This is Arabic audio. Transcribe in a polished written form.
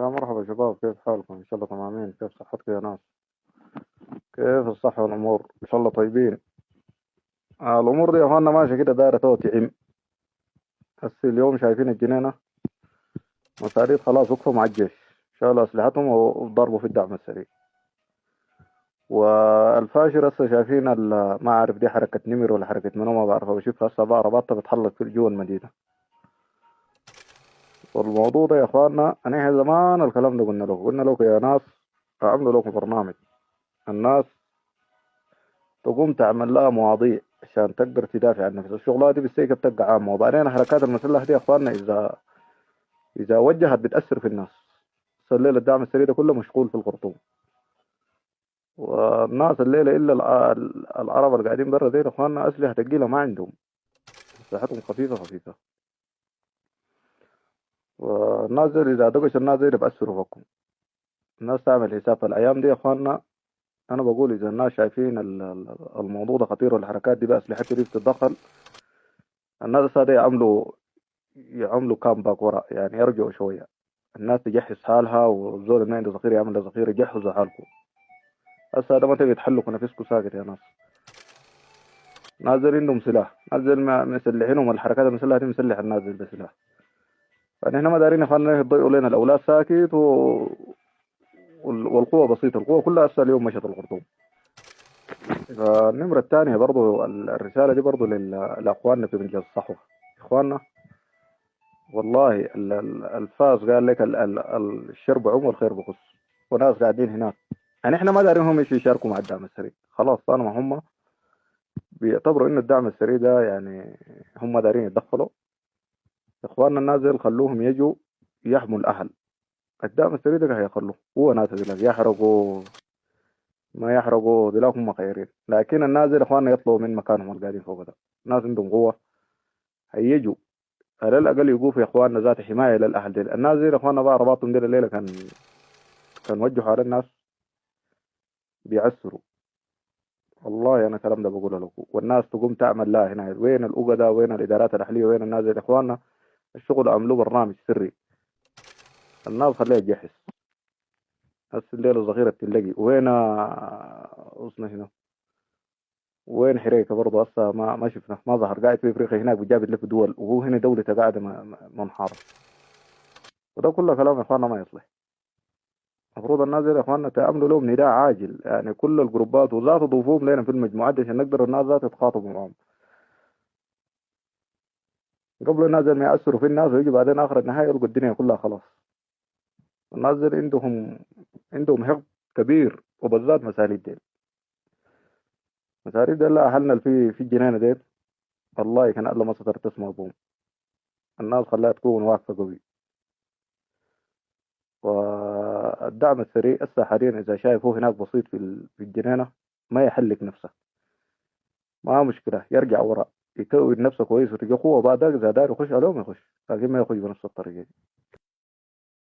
يا مرحبا شباب، كيف حالكم؟ إن شاء الله تمامين. كيف صحتكم يا ناس؟ كيف الصحة والأمور؟ إن شاء الله طيبين. الأمور دي يا أخوانا ماشية كده دايرة توتعم. هسه اليوم شايفين الجنينة، مساريد خلاص وقفوا مع الجيش، شالوا أسلحتهم وضربوا في الدعم السريع. والفاشر هسه شايفين ما أعرف دي حركة نمر ولا حركة منو ما بعرفها، بشوف هسه بقى رباطة بتحلق في جوا المدينة. والموضوع ده يا أخوانا أنا زمان الكلام ده قلنا له يا ناس أعملوا لكم برنامج. الناس تقوم تعمل لها مواضيع عشان تقدر تدافع عن نفسها. الشغلات دي بالسيكة بتبقى عامة، وبعدين حركات المسلح دي يا اخواننا اذا وجهت بتاثر في الناس. الليله الدعم السريع ده كله مشغول في الخرطوم، والناس الليله الا العرب اللي قاعدين برا دي يا اخواننا اسلحه ثقيله ما عندهم، اسلحتهم خفيفه خفيفه. والناس دي اذا دقش الناس دي بأثروا فيكم. الناس تعمل حساب في الايام دي يا اخواننا. انا بقول اذا الناس شايفين الموضوع ده خطير والحركات دي باسلحتها دي بتتدخل، الناس هذه يعملوا كامباك ورا، يعني يرجعوا شويه. الناس تجهز حالها، والزول اللي ما عنده ذخيره يعمل له ذخيره، جهزوا حالكم. هسه هذا ما تبي تحلكوا نفسكم ساكت يا ناس. نازل عندهم سلاح، نازل مسلحينهم، الحركات المسلحه دي مسلح النازل بسلاح. فنحن ما دارين يا اخواننا يضيعوا لنا الاولاد ساكت والقوه بسيطه، القوه كلها هسه اليوم مشت الخرطوم. فالنمره الثانيه برضو الرساله دي برضو لاخواننا في بنجاز الصحوه. اخواننا والله الفاس قال لك الشرب عم والخير بخص، وناس قاعدين هناك. يعني احنا ما دارين هم يشاركوا مع الدعم السريع، خلاص طالما هم بيعتبروا انه الدعم السريع ده يعني هم دارين يتدخلوا. اخواننا النازل خلوهم يجوا يحموا الاهل. الدعم السريع ده هيخلوه هو ناس دلوقتي يحرقوا ما يحرقوا دلوقتي هم خيرين، لكن النازل اخواننا يطلعوا من مكانهم اللي قاعدين فوق ده. ناس عندهم قوه هيجوا على الاقل يقوفوا يا اخواننا ذات حمايه للاهل دي. النازل اخواننا بقى رباطهم دي الليله كان وجهوا على الناس بيعسروا. والله انا الكلام ده بقوله لكم، والناس تقوم تعمل لا هنا وين الأوقدة، وين الادارات الاهليه، وين الناس يا اخواننا. الشغل عملوه برنامج سري، الناس خليها تجهز. هسه الليله الظهيره بتلاقي وين وصلنا هنا، وين حريكه برضه هسه ما شفنا، ما ظهر. قاعد في افريقيا هناك بجاب في دول، وهو هنا دولته قاعده منحاره. وده كله كلام يا اخواننا ما يصلح. المفروض الناس دي يا اخواننا تعملوا لهم نداء عاجل، يعني كل الجروبات وذات تضيفوهم لنا في المجموعات دي عشان نقدر الناس ذات تتخاطبوا معهم قبل الناس ما يأثروا في الناس، ويجي بعدين آخر النهاية يلقوا الدنيا كلها خلاص. الناس دي عندهم حقد كبير، وبالذات مساليب ديل. مساليب ديل لا أهلنا في الجنينة ديل، والله كان الله ما ستر تسمع بهم. الناس خلاها تكون واقفة قوي. والدعم السريع هسه حاليا إذا شايف هو هناك بسيط في الجنينة، ما يحلك نفسه، ما مشكلة يرجع وراء، يكون نفسه كويس وتجي قوة بعدك إذا دار يخش عليهم يخش، لكن ما يخش بنفس الطريقة دي.